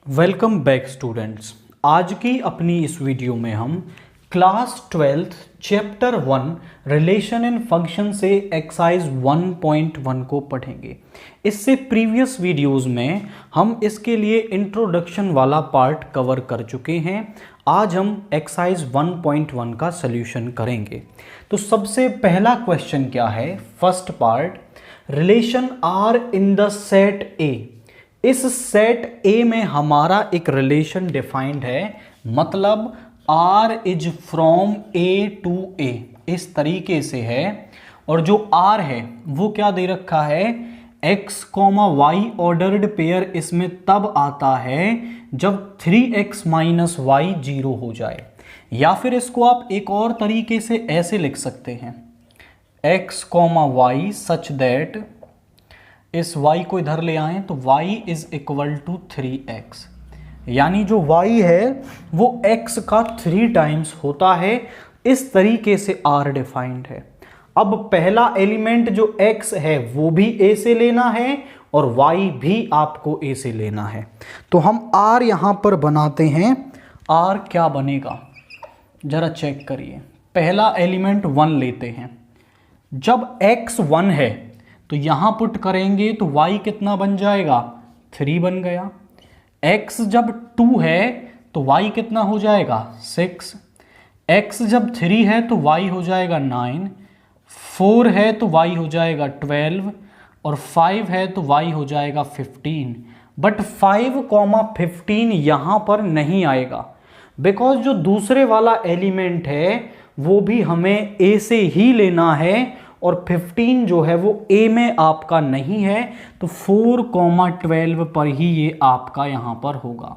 Welcome back students. आज की अपनी इस वीडियो में हम class 12th chapter 1 relation in function से एक्सरसाइज 1.1 को पढ़ेंगे। इससे प्रीवियस वीडियोस में हम इसके लिए इंट्रोडक्शन वाला पार्ट कवर कर चुके हैं। आज हम एक्सरसाइज 1.1 का सॉल्यूशन करेंगे। तो सबसे पहला क्वेश्चन क्या है? First part, relation R in the set A. इस सेट ए में हमारा एक रिलेशन डिफाइंड है, मतलब R is from A to A, इस तरीके से है। और जो R है वो क्या दे रखा है? x, y ऑर्डर्ड पेयर इसमें तब आता है जब 3x माइनस वाई 0 हो जाए। या फिर इसको आप एक और तरीके से ऐसे लिख सकते हैं, x, y सच दैट, इस y को इधर ले आए तो y is equal to 3x, यानी जो y है वो x का 3 टाइम्स होता है। इस तरीके से R डिफाइंड है। अब पहला एलिमेंट जो x है वो भी A से लेना है और y भी आपको A से लेना है। तो हम R यहां पर बनाते हैं। R क्या बनेगा जरा चेक करिए। पहला एलिमेंट 1 लेते हैं। जब x 1 है तो यहां पुट करेंगे तो y कितना बन जाएगा? 3 बन गया। x जब 2 है तो y कितना हो जाएगा? 6। x जब 3 है तो y हो जाएगा 9, 4 है तो y हो जाएगा 12 और 5 है तो y हो जाएगा 15। बट 5,15 यहां पर नहीं आएगा, बिकॉज जो दूसरे वाला एलिमेंट है वो भी हमें a से ही लेना है और 15 जो है वो A में आपका नहीं है, तो 4,12 पर ही ये आपका यहां पर होगा।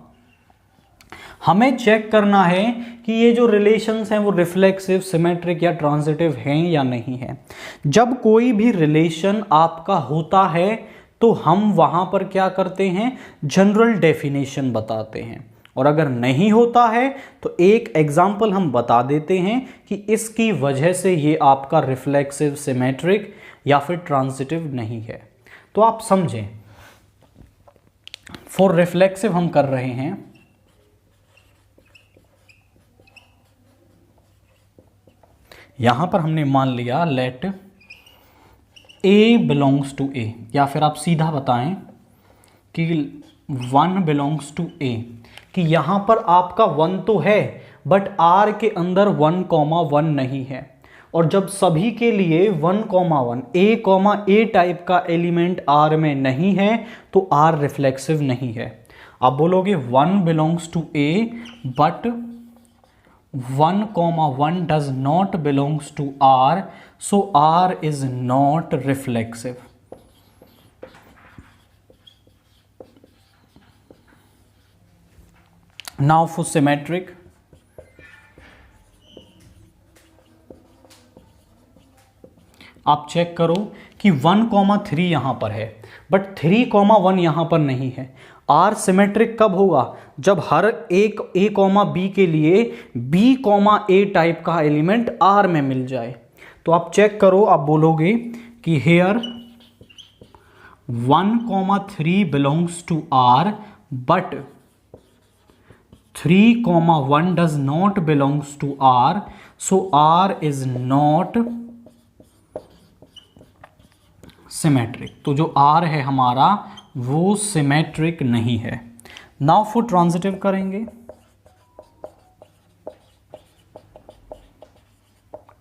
हमें चेक करना है कि ये जो रिलेशंस हैं वो रिफ्लेक्सिव, सिमेट्रिक या ट्रांजिटिव हैं या नहीं है। जब कोई भी रिलेशन आपका होता है तो हम वहां पर क्या करते हैं? जनरल डेफिनेशन बताते हैं। और अगर नहीं होता है तो एक एग्जाम्पल हम बता देते हैं कि इसकी वजह से ये आपका रिफ्लेक्सिव, सिमेट्रिक या फिर ट्रांजिटिव नहीं है। तो आप समझें, फॉर रिफ्लेक्सिव हम कर रहे हैं, यहां पर हमने मान लिया let A belongs to A, या फिर आप सीधा बताएं कि 1 बिलोंग्स टू A, कि यहां पर आपका 1 तो है बट R के अंदर 1,1 नहीं है। और जब सभी के लिए 1,1 A टाइप का एलिमेंट R में नहीं है तो R रिफ्लेक्सिव नहीं है। आप बोलोगे 1 belongs to A but 1,1 does not belongs to R, so R is not reflexive. Now for symmetric, आप चेक करो कि 1,3 यहां पर है बट 3,1 यहां पर नहीं है। R सिमेट्रिक कब होगा? जब हर एक A, B के लिए B, A टाइप का एलिमेंट R में मिल जाए। तो आप चेक करो, आप बोलोगे कि here 1,3 belongs to R but 3,1 does not belongs to R, so R is not symmetric। तो जो R है हमारा वो सिमेट्रिक नहीं है। नाउ फॉर ट्रांजिटिव करेंगे।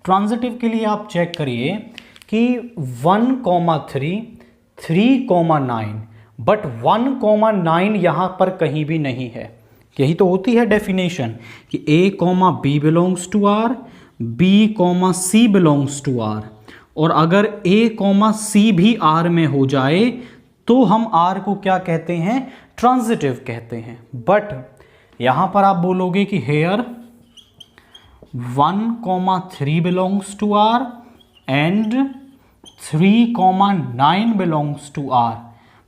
ट्रांजिटिव के लिए आप चेक करिए कि 1,3, 3,9 बट 1,9 यहां पर कहीं भी नहीं है। यही तो होती है डेफिनेशन कि A, B belongs to R, B, C belongs to R। और अगर A, C भी R में हो जाए तो हम R को क्या कहते हैं? ट्रांजिटिव कहते हैं। बट यहां पर आप बोलोगे कि here 1,3 belongs to R and 3,9 belongs to R।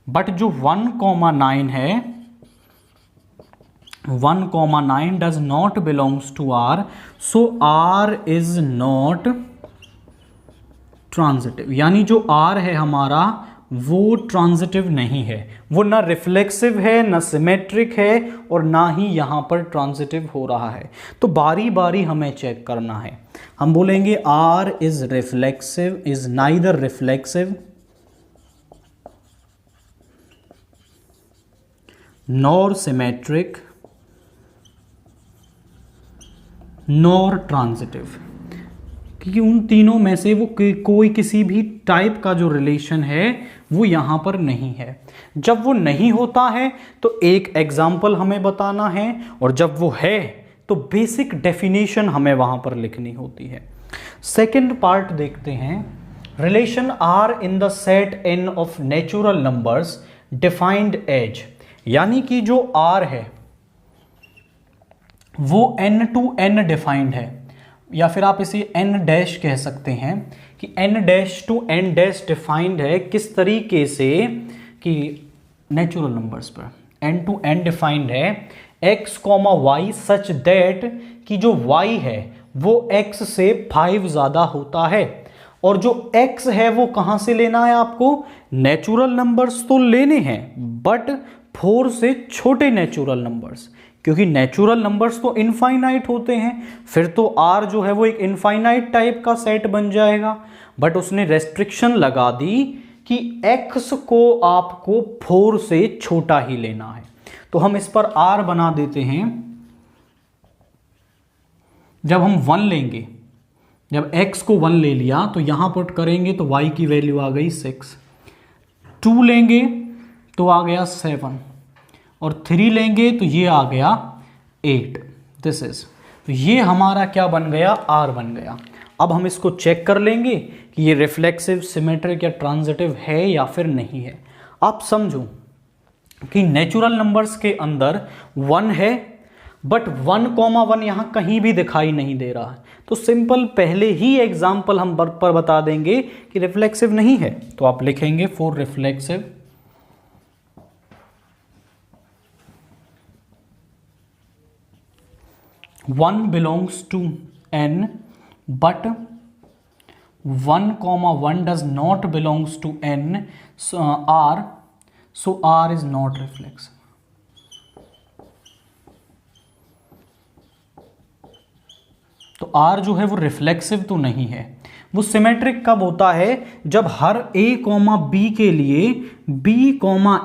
But जो 1,9 है, 1,9 does not belongs to R, so R is not transitive। यानी जो R है हमारा वो ट्रांजिटिव नहीं है, वो ना रिफ्लेक्सिव है, ना सिमेट्रिक है, और ना ही यहाँ पर ट्रांजिटिव हो रहा है। तो बारी बारी हमें चेक करना है। हम बोलेंगे R is reflexive, is neither reflexive nor symmetric nor transitive, क्योंकि उन तीनों में से वो कोई किसी भी टाइप का जो रिलेशन है वो यहाँ पर नहीं है। जब वो नहीं होता है तो एक एग्जाम्पल हमें बताना है, और जब वो है तो बेसिक डेफिनेशन हमें वहाँ पर लिखनी होती है। सेकंड पार्ट देखते हैं, relation R in the set N of natural numbers defined as, यानी कि जो आर है वो n टू n डिफाइंड है, या फिर आप इसे n डैश कह सकते हैं कि n dash to n dash defined है। किस तरीके से कि नेचुरल नंबर्स पर n टू n डिफाइंड है x, y सच दैट कि जो y है वो x से 5 ज़्यादा होता है, और जो x है वो कहाँ से लेना है आपको, नेचुरल नंबर्स तो लेने हैं बट 4 से छोटे नेचुरल नंबर्स, क्योंकि नेचुरल नंबर्स तो इनफाइनाइट होते हैं, फिर तो R जो है वो एक इनफाइनाइट टाइप का सेट बन जाएगा। बट उसने रेस्ट्रिक्शन लगा दी कि X को आपको 4 से छोटा ही लेना है। तो हम इस पर R बना देते हैं। जब हम 1 लेंगे, जब X को 1 ले लिया तो यहां पुट करेंगे तो Y की वैल्यू आ गई 6, 2 लेंगे तो आ गया 7, और 3 लेंगे तो ये आ गया 8। दिस इज, तो ये हमारा क्या बन गया, R बन गया। अब हम इसको चेक कर लेंगे कि ये रिफ्लेक्सिव, सिमेट्रिक या ट्रांजिटिव है या फिर नहीं है। आप समझो कि नेचुरल नंबर्स के अंदर 1 है, बट 1,1 यहाँ कहीं भी दिखाई नहीं दे रहा है, तो सिंपल पहले ही एग्जाम्पल हम पर बता देंगे कि रिफ्लेक्सिव नहीं है। तो आप लिखेंगे for reflexive 1 belongs to n but 1,1 does not belongs to n, so R is not reflexive। तो R जो है वो रिफ्लेक्सिव तो नहीं है। वो सिमेट्रिक कब होता है, जब हर a, b के लिए b,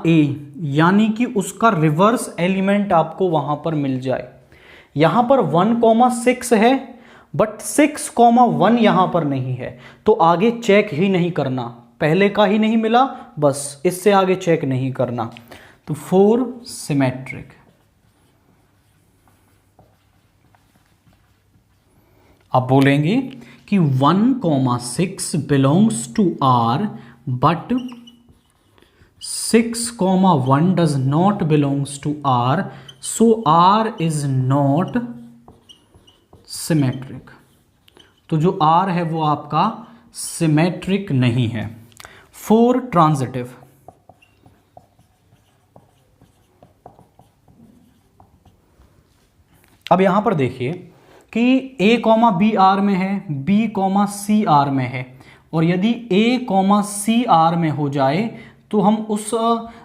a यानी कि उसका रिवर्स एलिमेंट आपको वहां पर मिल जाए। यहां पर 1,6 है बट 6,1 यहां पर नहीं है, तो आगे चेक ही नहीं करना, पहले का ही नहीं मिला बस, इससे आगे चेक नहीं करना। तो 4 सिमेट्रिक। अब बोलेंगे कि 1,6 belongs to R but 6,1 does not belongs to R, so R is not symmetric। तो जो R है वो आपका सिमेट्रिक नहीं है। 4 ट्रांजिटिव। अब यहां पर देखिए कि A, B R में है, B, C R में है, और यदि A, C R में हो जाए तो हम उस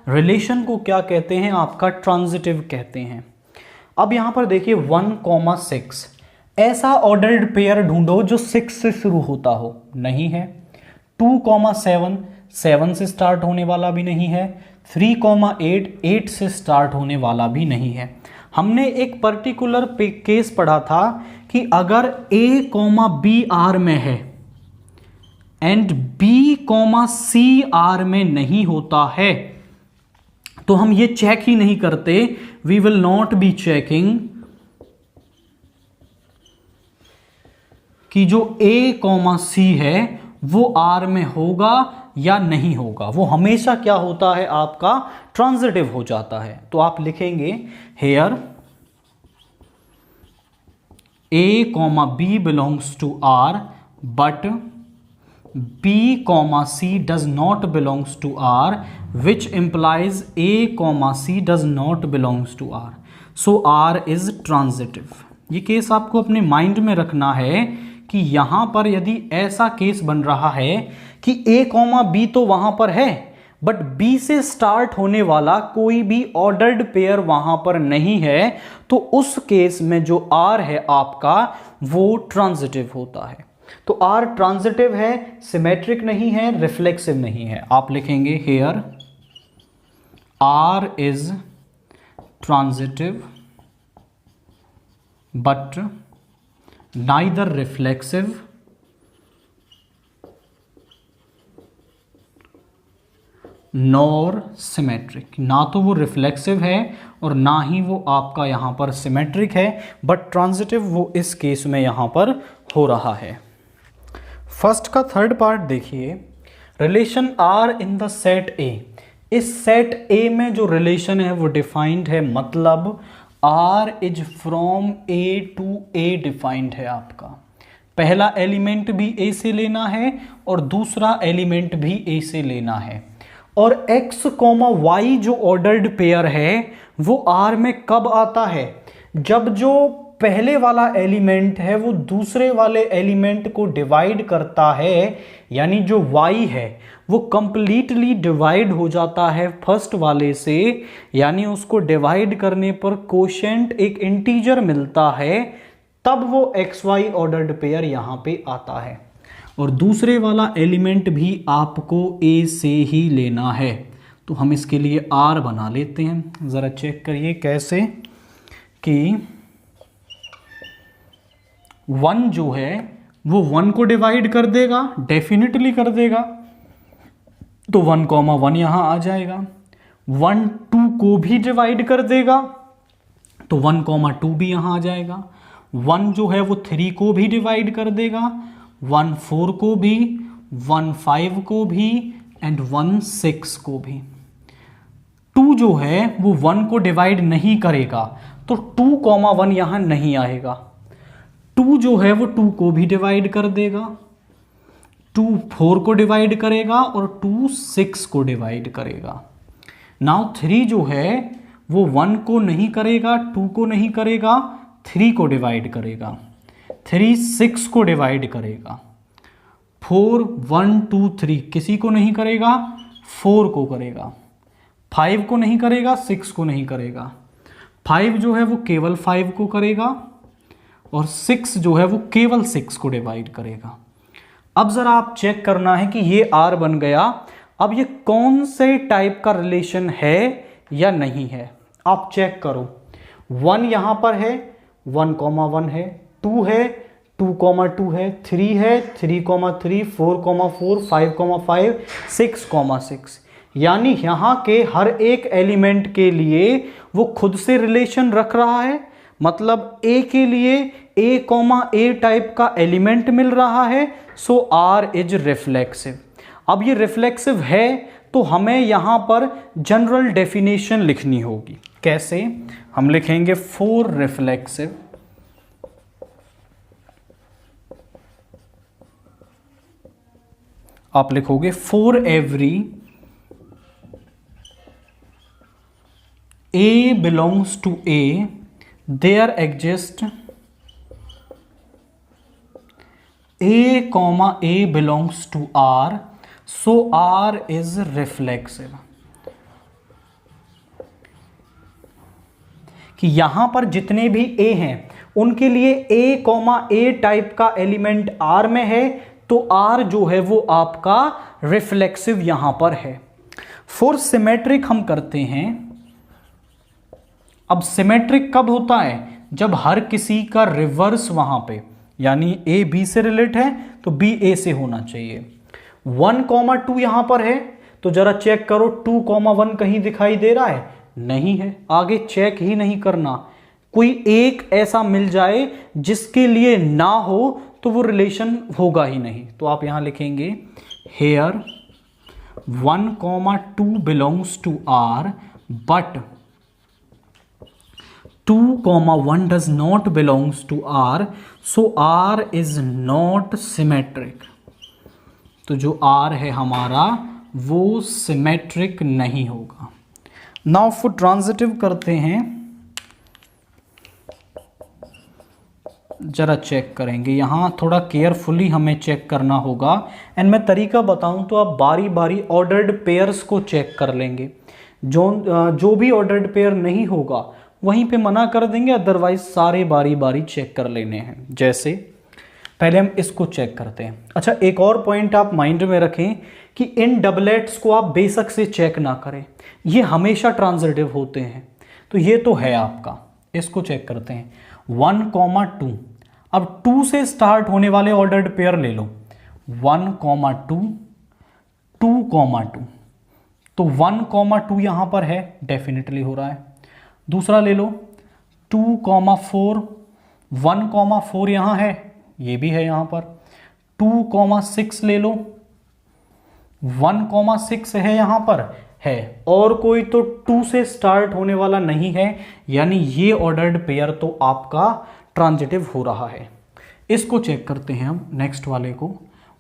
रिलेशन को क्या कहते हैं, आपका ट्रांजिटिव कहते हैं। अब यहां पर देखिए 1,6, ऐसा ऑर्डर्ड पेयर ढूंढो जो 6 से शुरू होता हो, नहीं है। 2,7, 7 से स्टार्ट होने वाला भी नहीं है। 3,8, 8 से स्टार्ट होने वाला भी नहीं है। हमने एक पर्टिकुलर केस पढ़ा था कि अगर A, B R में है एंड B, C R में नहीं होता है तो हम ये चेक ही नहीं करते, we will not be checking कि जो A, C है वो R में होगा या नहीं होगा। वो हमेशा क्या होता है, आपका ट्रांजिटिव हो जाता है। तो आप लिखेंगे hair A, B belongs to R but B, C does not belongs to R, which implies A, C does not belongs to R, so R is transitive। ये केस आपको अपने माइंड में रखना है कि यहां पर यदि ऐसा केस बन रहा है कि A, B तो वहां पर है बट बी से स्टार्ट होने वाला कोई भी ऑर्डर्ड पेयर वहां पर नहीं है, तो उस केस में जो आर है आपका वो ट्रांजिटिव होता है। तो आर ट्रांजिटिव है, सिमेट्रिक नहीं है, रिफ्लेक्सिव नहीं है। आप लिखेंगे here R is transitive but neither reflexive nor symmetric. ना तो वो रिफ्लेक्सिव है और ना ही वो आपका यहां पर सिमेट्रिक है, बट ट्रांजिटिव वो इस केस में यहां पर हो रहा है। फर्स्ट का थर्ड पार्ट देखिए, relation R in the set A. इस सेट ए में जो रिलेशन है वो डिफाइंड है, मतलब R is from A to A defined है। आपका पहला एलिमेंट भी ए से लेना है और दूसरा एलिमेंट भी ए से लेना है। और x, y जो ऑर्डर्ड पेयर है वो R में कब आता है? जब जो पहले वाला एलिमेंट है वो दूसरे वाले एलिमेंट को डिवाइड करता है, यानी जो y है वो कंप्लीटली डिवाइड हो जाता है फर्स्ट वाले से, यानी उसको डिवाइड करने पर कोशेंट एक इंटीजर मिलता है, तब वो xy ऑर्डर्ड पेयर यहां पे आता है। और दूसरे वाला एलिमेंट भी आपको ए से ही लेना है, तो हम इसके लिए आर बना लेते हैं। ज़रा चेक करिए कैसे, कि 1 जो है वो 1 को डिवाइड कर देगा, डेफिनेटली कर देगा, तो 1,1 यहाँ आ जाएगा। 1 2 को भी डिवाइड कर देगा, तो 1,2 भी यहाँ आ जाएगा। 1 जो है वो 3 को भी डिवाइड कर देगा, 1 4 को भी, 1 5 को भी एंड 1 6 को भी। 2 जो है वो 1 को डिवाइड नहीं करेगा, तो 2,1 यहां नहीं आएगा। 2 जो है वो 2 को भी डिवाइड कर देगा, 2 4 को डिवाइड करेगा और 2 6 को डिवाइड करेगा। नाउ 3 जो है वो 1 को नहीं करेगा, 2 को नहीं करेगा, 3 को डिवाइड करेगा, 3 6 को डिवाइड करेगा, 4 1 2 3 किसी को नहीं करेगा, 4 को करेगा, 5 को नहीं करेगा, 6 को नहीं करेगा, 5 जो है वो केवल 5 को करेगा और 6 जो है वो केवल 6 को डिवाइड करेगा। अब जरा आप चेक करना है कि ये R बन गया। अब ये कौन से टाइप का रिलेशन है या नहीं है, आप चेक करो। 1 यहां पर है, 1,1 है, 2 है, 2,2 है, 3 है, 3,3, 4,4, 5,5, 6,6। यानी यहां के हर एक एलिमेंट के लिए वो खुद से रिलेशन रख रहा है, मतलब A के लिए A, टाइप का एलिमेंट मिल रहा है, सो R इज रिफ्लेक्सिव। अब ये रिफ्लेक्सिव है तो हमें यहां पर जनरल डेफिनेशन लिखनी होगी। कैसे? हम लिखेंगे फॉर रिफ्लेक्सिव आप लिखोगे for every A belongs to A there exist A, belongs to R, so R is reflexive। कि यहां पर जितने भी A हैं उनके लिए A, टाइप का एलिमेंट R में है, तो R जो है वो आपका रिफ्लेक्सिव यहां पर है। फॉर सिमेट्रिक हम करते हैं। अब सिमेट्रिक कब होता है? जब हर किसी का रिवर्स वहां पे, यानी A B से रिलेट है तो B A से होना चाहिए। 1,2 यहां पर है तो जरा चेक करो 2,1 कहीं दिखाई दे रहा है? नहीं है, आगे चेक ही नहीं करना। कोई एक ऐसा मिल जाए जिसके लिए ना हो तो वो रिलेशन होगा ही नहीं। तो आप यहां लिखेंगे here 1,2 belongs to R but 2,1 does not belongs to R, so R is not symmetric। तो जो R है हमारा वो सिमेट्रिक नहीं होगा। नाउ फॉर ट्रांजिटिव करते हैं। ज़रा चेक करेंगे। यहाँ थोड़ा केयरफुली हमें चेक करना होगा एंड मैं तरीका बताऊँ तो आप बारी बारी ऑर्डर्ड पेयर्स को चेक कर लेंगे। जो भी ऑर्डर्ड पेयर नहीं होगा वहीं पे मना कर देंगे, अदरवाइज सारे बारी बारी चेक कर लेने हैं। जैसे पहले हम इसको चेक करते हैं। अच्छा, एक और पॉइंट आप माइंड में रखें कि इन डबलेट्स को आप बेशक से चेक ना करें, ये हमेशा ट्रांजिटिव होते हैं। तो ये तो है आपका, इसको चेक करते हैं 1, 2। अब 2 से स्टार्ट होने वाले ऑर्डर्ड पेयर ले लो 1, 2, 2, 2। तो 1, 2 यहां पर है, डेफिनेटली हो रहा है। दूसरा ले लो 2, 4, 1, 4 यहां है, ये भी है यहां पर। 2, 6 ले लो 1, 6 है यहां पर है, और कोई तो 2 से स्टार्ट होने वाला नहीं है, यानी ये ऑर्डर्ड पेयर तो आपका ट्रांजिटिव हो रहा है। इसको चेक करते हैं हम नेक्स्ट वाले को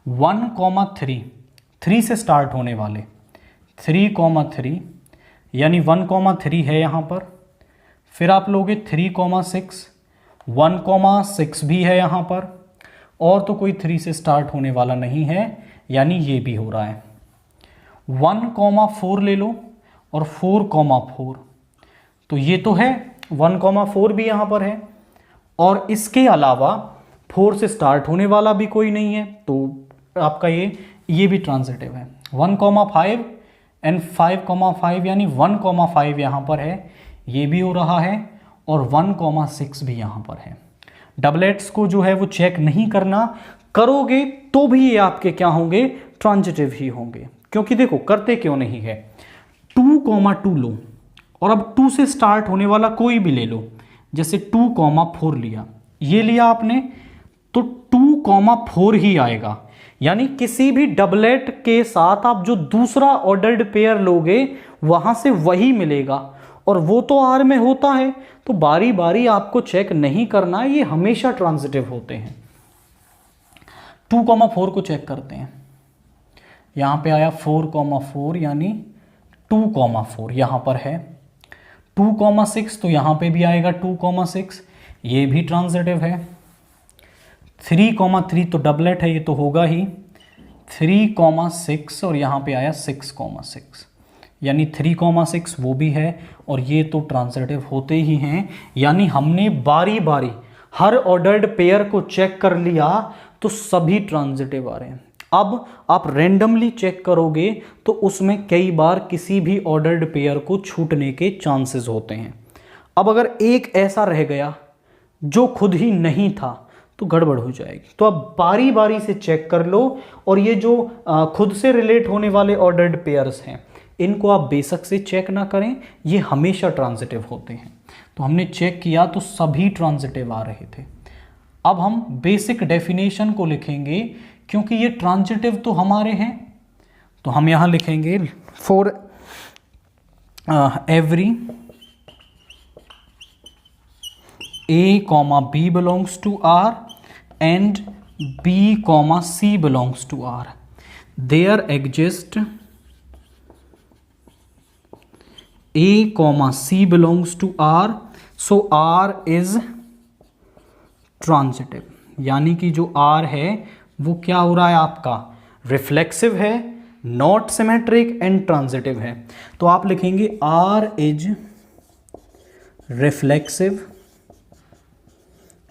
1, 3 से स्टार्ट होने वाले 3, यानी 1, 3 है यहां पर। फिर आप लोगे 3, 6 1, 6 भी है यहां पर, और तो कोई 3 से स्टार्ट होने वाला नहीं है, यानी ये भी हो रहा है। 1, 4 ले लो और 4, तो ये तो है 1, 4 भी यहां पर है, और इसके अलावा 4 से स्टार्ट होने वाला भी कोई नहीं है, तो आपका ये भी ट्रांजिटिव है। 1, 5 एंड 5, यानी 1, 5 यहां पर है, ये भी हो रहा है, और 1, 6 भी यहां पर है। डबलेट्स को जो है वो चेक नहीं करना, करोगे तो भी ये आपके क्या होंगे, ट्रांजिटिव ही होंगे। क्योंकि देखो करते क्यों नहीं है, 2, 2 लो और अब 2 से स्टार्ट होने वाला कोई भी ले लो, जैसे 2, 4 लिया, ये लिया आपने, तो 2, 4 ही आएगा। यानी किसी भी डबलेट के साथ आप जो दूसरा ऑर्डर्ड पेयर लोगे वहां से वही मिलेगा, और वो तो आर में होता है, तो बारी बारी आपको चेक नहीं करना, ये हमेशा ट्रांजिटिव होते हैं। 2, 4 को चेक करते हैं। यहां पे आया 4, 4, यानी 2, 4 यहां पर है। 2, 6 तो यहां पे भी आएगा 2, 6, ये भी ट्रांजिटिव है। 3, 3 तो डबलेट है, ये तो होगा ही। 3, 6 और यहां पे आया 6, 6, यानी 3, 6 वो भी है, और ये तो ट्रांजिटिव होते ही हैं। यानी हमने बारी बारी हर ऑर्डर्ड पेयर को चेक कर लिया, तो सभी ट्रांजिटिव आ रहे हैं। अब आप रैंडमली चेक करोगे तो उसमें कई बार किसी भी ऑर्डर्ड पेयर को छूटने के चांसेस होते हैं। अब अगर एक ऐसा रह गया जो खुद ही नहीं था तो गड़बड़ हो जाएगी। तो आप बारी बारी से चेक कर लो, और ये जो खुद से रिलेट होने वाले ऑर्डर्ड पेयर्स हैं इनको आप बेशक से चेक ना करें, ये हमेशा ट्रांजिटिव होते हैं। तो हमने चेक किया तो सभी ट्रांजिटिव आ रहे थे। अब हम बेसिक डेफिनेशन को लिखेंगे, क्योंकि ये ट्रांजिटिव तो हमारे हैं, तो हम यहां लिखेंगे for every A, B belongs to R and B, C belongs to R, there exist A, C belongs to R, so R is transitive। यानी कि जो R है वो क्या हो रहा है आपका, रिफ्लेक्सिव है, नॉट सिमेट्रिक एंड ट्रांजिटिव है। तो आप लिखेंगे R is reflexive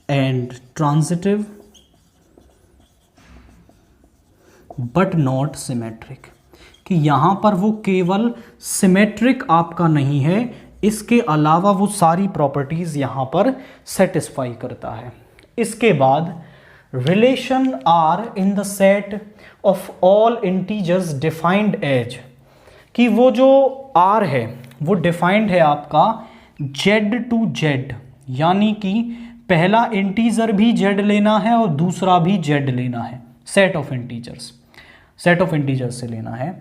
and transitive but not symmetric, कि यहां पर वो केवल सिमेट्रिक आपका नहीं है, इसके अलावा वो सारी प्रॉपर्टीज यहां पर सेटिस्फाई करता है। इसके बाद relation R in the set of all integers defined as, कि वो जो आर है वो डिफाइंड है आपका जेड टू जेड, यानी कि पहला इंटीजर भी जेड लेना है और दूसरा भी जेड लेना है, सेट ऑफ इंटीजर्स से लेना है।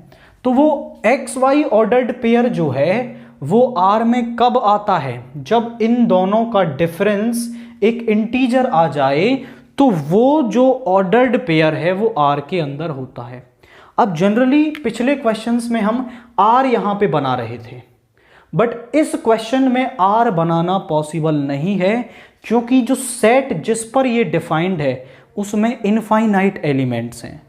तो वो एक्स वाई ऑर्डर्ड पेयर जो है वो आर में कब आता है, जब इन दोनों का डिफरेंस एक इंटीजर आ जाए, तो वो जो ऑर्डर्ड पेयर है वो आर के अंदर होता है। अब जनरली पिछले क्वेश्चंस में हम आर यहां पे बना रहे थे, बट इस क्वेश्चन में आर बनाना पॉसिबल नहीं है, क्योंकि जो सेट जिस पर ये डिफाइंड है उसमें इनफाइनाइट एलिमेंट्स हैं,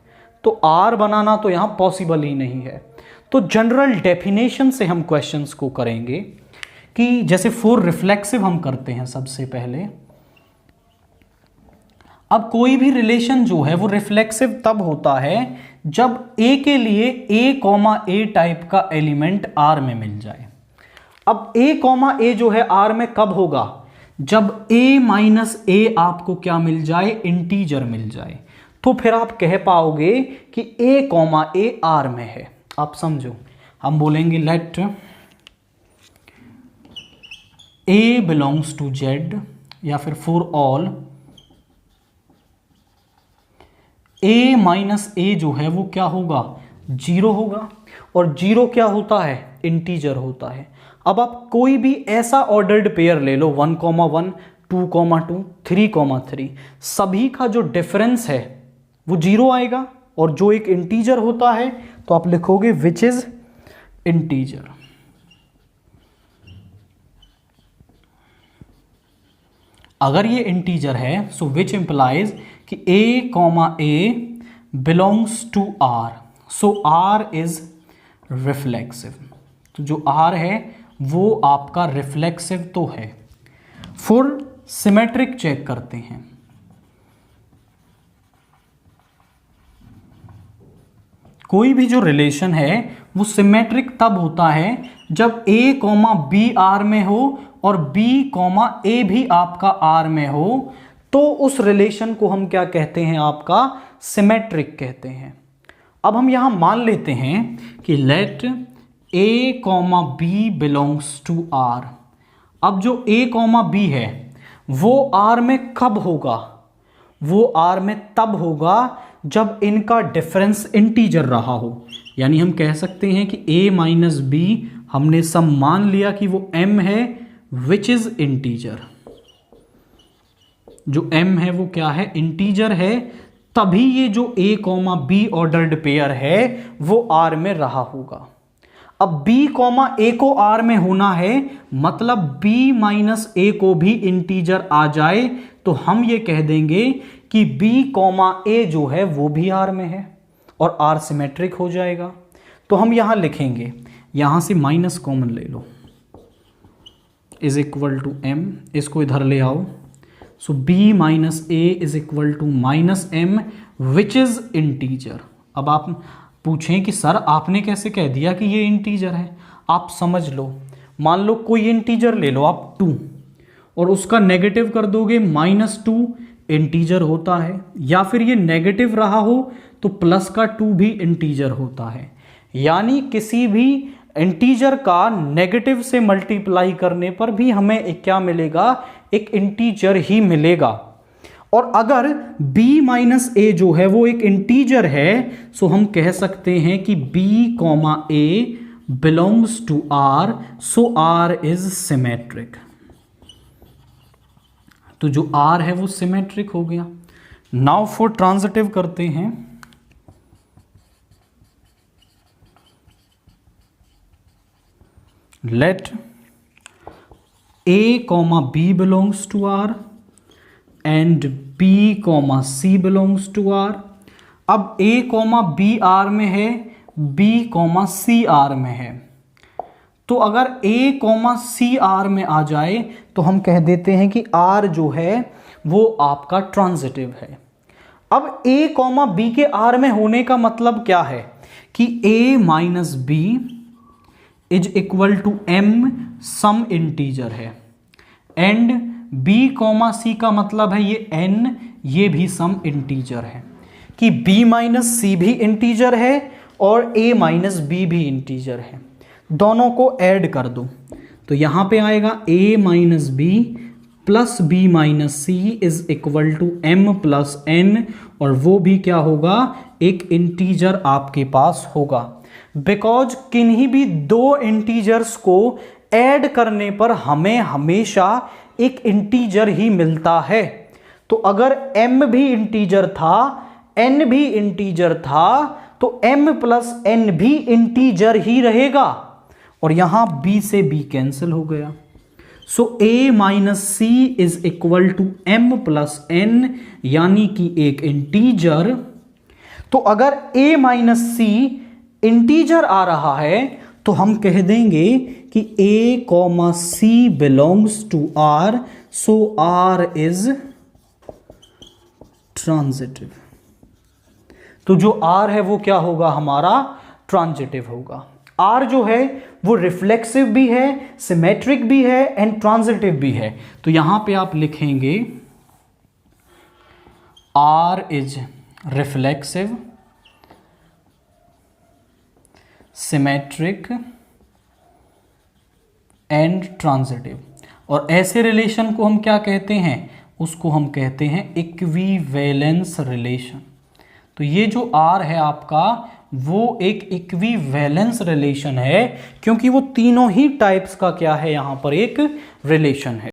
तो R बनाना तो यहाँ पॉसिबल ही नहीं है। तो जनरल डेफिनेशन से हम क्वेश्चंस को करेंगे कि जैसे फॉर रिफ्लेक्सिव हम करते हैं सबसे पहले। अब कोई भी रिलेशन जो है वो रिफ्लेक्सिव तब होता है जब A के लिए A, टाइप का एलिमेंट R में मिल जाए। अब A, जो है R में कब होगा? जब A माइनस A आपको क्या मिल जाए? इंटीजर मिल जाए। तो फिर आप कह पाओगे कि A, R में है। आप समझो, हम बोलेंगे let A belongs to Z, या फिर for all A minus A जो है वो क्या होगा? 0 होगा। और 0 क्या होता है? इंटीजर होता है। अब आप कोई भी ऐसा ऑर्डर्ड पेयर ले लो, 1, 1, 2, 2, 3, 3, सभी का जो डिफरेंस है वो 0 आएगा, और जो एक इंटीजर होता है तो आप लिखोगे विच इज इंटीजर। अगर ये इंटीजर है सो विच इंप्लाइज कि A, belongs to R, so R is reflexive. तो जो R है वो आपका रिफ्लेक्सिव तो है। फॉर सिमेट्रिक चेक करते हैं। कोई भी जो रिलेशन है वो सिमेट्रिक तब होता है जब A, B R में हो और B, A भी आपका R में हो, तो उस रिलेशन को हम क्या कहते हैं? आपका सिमेट्रिक कहते हैं। अब हम यहां मान लेते हैं कि let A, B belongs to R। अब जो A, B है वो R में कब होगा? वो R में तब होगा जब इनका डिफरेंस इंटीजर रहा हो। यानी हम कह सकते हैं कि A माइनस B हमने सम मान लिया कि वो M है, विच इज इंटीजर। जो M है वो क्या है? इंटीजर है। तभी ये जो A, B ऑर्डर्ड पेयर है वो R में रहा होगा। अब B, A को R में होना है, मतलब B माइनस A को भी इंटीजर आ जाए तो हम ये कह देंगे कि B, A जो है वो भी R में है और R सिमेट्रिक हो जाएगा। तो हम यहां लिखेंगे, यहां से माइनस कॉमन ले लो, इज इक्वल टू M, इसको इधर ले आओ। So B minus A is equal to minus M, which is integer. अब आप पूछें कि सर आपने कैसे कह दिया कि ये इंटीजर है? आप समझ लो, मान लो कोई इंटीजर ले लो आप 2, और उसका नेगेटिव कर दोगे -2, इंटीजर होता है। या फिर ये नेगेटिव रहा हो तो प्लस का 2 भी इंटीजर होता है। यानी किसी भी इंटीजर का नेगेटिव से मल्टीप्लाई करने पर भी हमें एक क्या मिलेगा? एक इंटीजर ही मिलेगा। और अगर B माइनस A जो है वो एक इंटीजर है, सो हम कह सकते हैं कि B, A belongs to R, so R is symmetric. तो जो R है वो सिमेट्रिक हो गया। नाउ फॉर ट्रांजिटिव करते हैं। Let A, B belongs to R and B, C belongs to R। अब A, B R में है, B, C R में है। तो अगर A, C R में आ जाए तो हम कह देते हैं कि R जो है वो आपका ट्रांजिटिव है। अब A, B के R में होने का मतलब क्या है? कि A minus B is equal to M, some integer है, एंड B, C का मतलब है ये N, ये भी सम इंटीजर है। कि B माइनस C भी इंटीजर है और A माइनस B भी इंटीजर है। दोनों को ऐड कर दो तो यहां पे आएगा A minus B plus B minus C is equal to M plus N, और वो भी क्या होगा? एक इंटीजर आपके पास होगा। बिकॉज किन्हीं भी दो इंटीजर्स को ऐड करने पर हमें हमेशा एक इंटीजर ही मिलता है। तो अगर M भी इंटीजर था, N भी इंटीजर था, तो M प्लस N भी इंटीजर ही रहेगा। और यहां B से B कैंसिल हो गया। So a minus C is equal to m plus n, यानी कि एक इंटीजर। तो अगर a माइनस सी इंटीजर आ रहा है तो हम कह देंगे कि a comma C belongs to r, so r is transitive. तो जो r है वो क्या होगा, हमारा ट्रांजिटिव होगा। r जो है वो रिफ्लेक्सिव भी है, सिमेट्रिक भी है एंड ट्रांजिटिव भी है। तो यहां पे आप लिखेंगे r is reflexive, symmetric and transitive. और ऐसे रिलेशन को हम क्या कहते हैं, उसको हम कहते हैं इक्विवेलेंस रिलेशन। तो ये जो R है आपका वो एक इक्विवेलेंस रिलेशन है, क्योंकि वो तीनों ही टाइप्स का क्या है, यहां पर एक रिलेशन है।